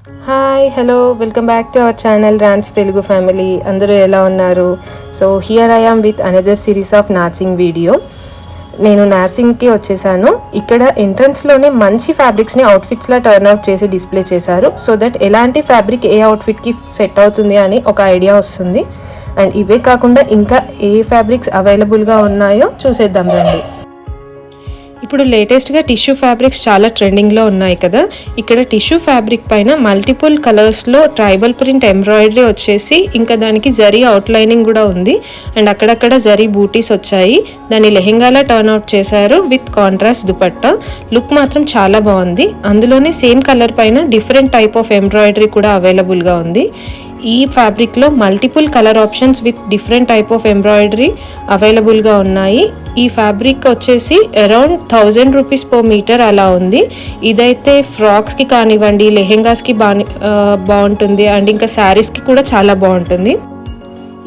Hi hello welcome back to our channel రాన్స్ Telugu family. అందరూ ఎలా ఉన్నారు? So here I am with another series of nursing video. నేను నర్సింగ్కి వచ్చేసాను. ఇక్కడ ఎంట్రన్స్లోనే మంచి ఫ్యాబ్రిక్స్ని అవుట్ఫిట్స్లా టర్న్ అవుట్ చేసి డిస్ప్లే చేశారు. సో దట్ ఎలాంటి ఫ్యాబ్రిక్ ఏ అవుట్ఫిట్కి సెట్ అవుతుంది అని ఒక ఐడియా వస్తుంది. అండ్ ఇవే కాకుండా ఇంకా ఏ ఫ్యాబ్రిక్స్ అవైలబుల్గా ఉన్నాయో చూసేద్దాం రండి. ఇప్పుడు లేటెస్ట్గా టిష్యూ ఫ్యాబ్రిక్స్ చాలా ట్రెండింగ్లో ఉన్నాయి కదా. ఇక్కడ టిష్యూ ఫ్యాబ్రిక్ పైన మల్టిపుల్ కలర్స్లో ట్రైబల్ ప్రింట్ ఎంబ్రాయిడరీ వచ్చేసి ఇంకా దానికి జరీ అవుట్లైనింగ్ కూడా ఉంది. అండ్ అక్కడక్కడ జరీ బూటీస్ వచ్చాయి. దాన్ని లెహెంగాలా టర్న్ అవుట్ చేశారు విత్ కాంట్రాస్ట్ దుపట్టా. లుక్ మాత్రం చాలా బాగుంది. అందులోనే సేమ్ కలర్ పైన డిఫరెంట్ టైప్ ఆఫ్ ఎంబ్రాయిడరీ కూడా అవైలబుల్గా ఉంది. ఈ ఫ్యాబ్రిక్లో multiple colour options with different type of embroidery అవైలబుల్గా ఉన్నాయి. ఈ ఫ్యాబ్రిక్ వచ్చేసి అరౌండ్ 1000 రూపీస్ పర్ మీటర్ అలా ఉంది. ఇదైతే ఫ్రాక్స్కి కానివ్వండి, లెహెంగాస్కి బాగుంటుంది. అండ్ ఇంకా శారీస్కి కూడా చాలా బాగుంటుంది.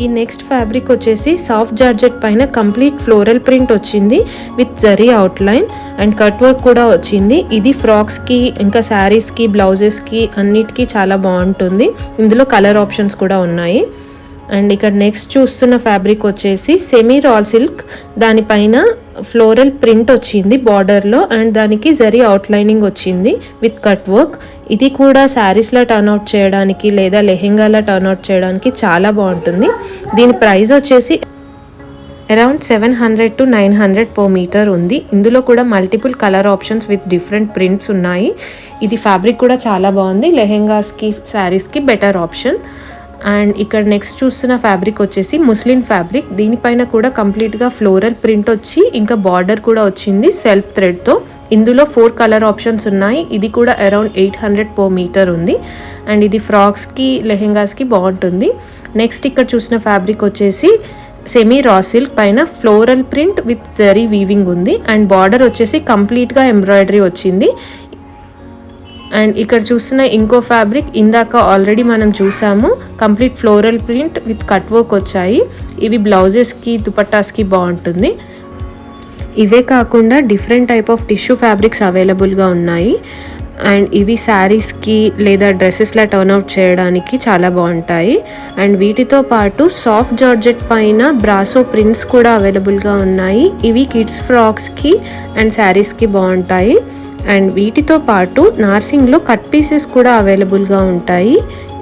ఈ నెక్స్ట్ ఫ్యాబ్రిక్ వచ్చేసి సాఫ్ట్ జార్జెట్ పైన కంప్లీట్ ఫ్లోరల్ ప్రింట్ వచ్చింది with zari outline and cut work కూడా వచ్చింది. ఇది ఫ్రాక్స్కి ఇంకా శారీస్కి బ్లౌజెస్కి అన్నిటికీ చాలా బాగుంటుంది. ఇందులో కలర్ ఆప్షన్స్ కూడా ఉన్నాయి. అండ్ ఇక్కడ నెక్స్ట్ చూస్తున్న ఫ్యాబ్రిక్ వచ్చేసి సెమీ రా సిల్క్, దానిపైన ఫ్లోరల్ ప్రింట్ వచ్చింది బార్డర్లో అండ్ దానికి జరీ అవుట్లైనింగ్ వచ్చింది విత్ కట్ వర్క్. ఇది కూడా శారీస్లో టర్న్అవుట్ చేయడానికి లేదా లెహెంగాలా టర్న్అవుట్ చేయడానికి చాలా బాగుంటుంది. దీని ప్రైస్ వచ్చేసి అరౌండ్ 700 to 900 పర్ మీటర్ ఉంది. ఇందులో కూడా multiple colour options with different prints ఉన్నాయి. ఇది ఫ్యాబ్రిక్ కూడా చాలా బాగుంది. లెహెంగాస్కి శారీస్కి బెటర్ ఆప్షన్. అండ్ ఇక్కడ నెక్స్ట్ చూస్తున్న ఫ్యాబ్రిక్ వచ్చేసి ముస్లిన్ ఫ్యాబ్రిక్. దీనిపైన కూడా కంప్లీట్గా ఫ్లోరల్ ప్రింట్ వచ్చి ఇంకా బార్డర్ కూడా వచ్చింది సెల్ఫ్ థ్రెడ్తో. ఇందులో 4 కలర్ ఆప్షన్స్ ఉన్నాయి. ఇది కూడా అరౌండ్ 800 పర్ మీటర్ ఉంది. అండ్ ఇది ఫ్రాక్స్కి లెహెంగాస్కి బాగుంటుంది. నెక్స్ట్ ఇక్కడ చూసిన ఫ్యాబ్రిక్ వచ్చేసి సెమీ రా సిల్క్ పైన floral print with zari weaving ఉంది అండ్ బార్డర్ వచ్చేసి కంప్లీట్గా ఎంబ్రాయిడరీ వచ్చింది. అండ్ ఇక్కడ చూస్తున్న ఇంకో ఫ్యాబ్రిక్ ఇందాక ఆల్రెడీ మనం చూసాము. Complete floral print with cut work వచ్చాయి. ఇవి బ్లౌజెస్కి దుపట్టాస్కి బాగుంటుంది. ఇవే కాకుండా different type of tissue fabrics అవైలబుల్గా ఉన్నాయి. అండ్ ఇవి శారీస్కి లేదా డ్రెస్సెస్లా టర్న్అవుట్ చేయడానికి చాలా బాగుంటాయి. అండ్ వీటితో పాటు సాఫ్ట్ జార్జెట్ పైన బ్రాసో ప్రింట్స్ కూడా అవైలబుల్గా ఉన్నాయి. ఇవి కిడ్స్ ఫ్రాక్స్కి అండ్ శారీస్కి బాగుంటాయి. అండ్ వీటితో పాటు నార్సింగ్లో కట్ పీసెస్ కూడా అవైలబుల్గా ఉంటాయి.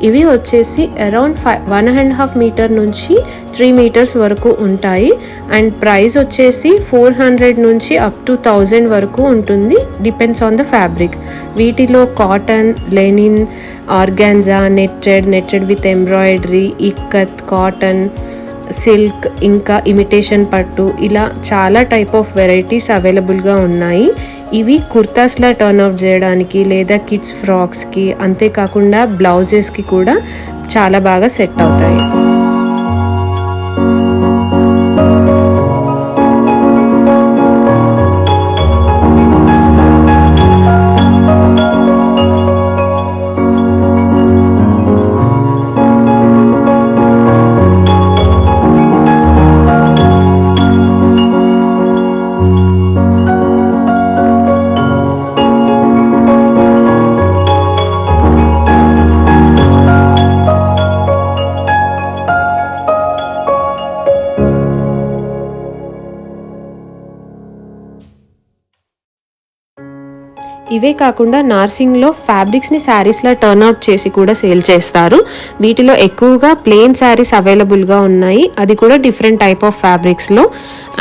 ఇవి వచ్చేసి అరౌండ్ 1.5 మీటర్ నుంచి 3 మీటర్స్ వరకు ఉంటాయి. అండ్ ప్రైస్ వచ్చేసి 400 నుంచి అప్ టు 1000 వరకు ఉంటుంది, డిపెండ్స్ ఆన్ ద ఫ్యాబ్రిక్. వీటిలో cotton, linen, organza, netted with embroidery, ikat, cotton, silk, ఇంకా ఇమిటేషన్ పట్టు, ఇలా చాలా టైప్ ఆఫ్ వెరైటీస్ అవైలబుల్గా ఉన్నాయి. ఇవి కుర్తాస్లా టర్న్ అవుట్ చేయడానికి లేదా కిడ్స్ ఫ్రాక్స్కి, అంతేకాకుండా బ్లౌజెస్కి కూడా చాలా బాగా సెట్ అవుతాయి. ఇవే కాకుండా నార్సింగ్లో ఫ్యాబ్రిక్స్ని శారీస్లా టర్న్అవుట్ చేసి కూడా సేల్ చేస్తారు. వీటిలో ఎక్కువగా ప్లెయిన్ శారీస్ అవైలబుల్గా ఉన్నాయి, అది కూడా డిఫరెంట్ టైప్ ఆఫ్ ఫ్యాబ్రిక్స్లో.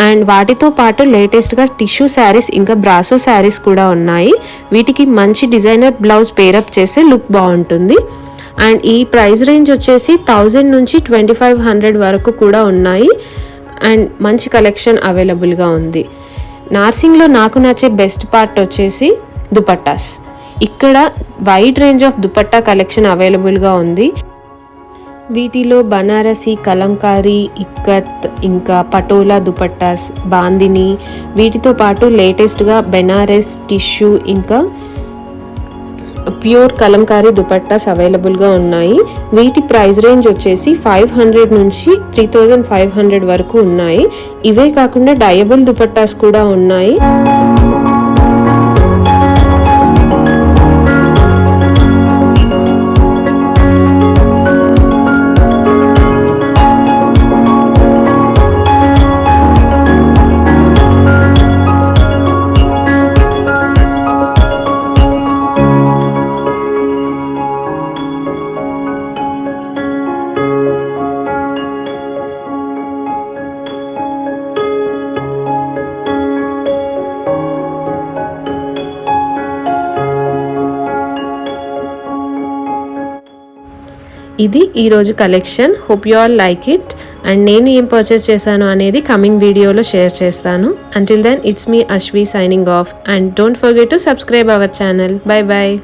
అండ్ వాటితో పాటు లేటెస్ట్గా టిష్యూ శారీస్ ఇంకా బ్రాసో శారీస్ కూడా ఉన్నాయి. వీటికి మంచి డిజైనర్ బ్లౌజ్ పేరప్ చేస్తే లుక్ బాగుంటుంది. అండ్ ఈ ప్రైస్ రేంజ్ వచ్చేసి 1000 నుంచి 2500 వరకు కూడా ఉన్నాయి. అండ్ మంచి కలెక్షన్ అవైలబుల్గా ఉంది. నార్సింగ్లో నాకు నచ్చే బెస్ట్ పార్ట్ వచ్చేసి దుపట్టాస్. ఇక్కడ wide range of dupatta collection అవైలబుల్గా ఉంది. వీటిలో బనారసి, కలంకారీ, ఇక్కత్, ఇంకా పటోలా దుపట్టాస్, బాందిని, వీటితో పాటు లేటెస్ట్గా బెనారస్ టిష్యూ ఇంకా ప్యూర్ కలంకారీ దుపట్టాస్ అవైలబుల్గా ఉన్నాయి. వీటి ప్రైస్ రేంజ్ వచ్చేసి 500 నుంచి 3500 వరకు ఉన్నాయి. ఇవే కాకుండా డయబుల్ దుపట్టాస్ కూడా ఉన్నాయి. ఇది ఈరోజు collection. Hope you all like it. And నేను ఏం పర్చేస్ చేశాను అనేది కమింగ్ వీడియోలో షేర్ చేస్తాను. Until then it's me Ashwi signing off. And don't forget to subscribe our channel. Bye bye.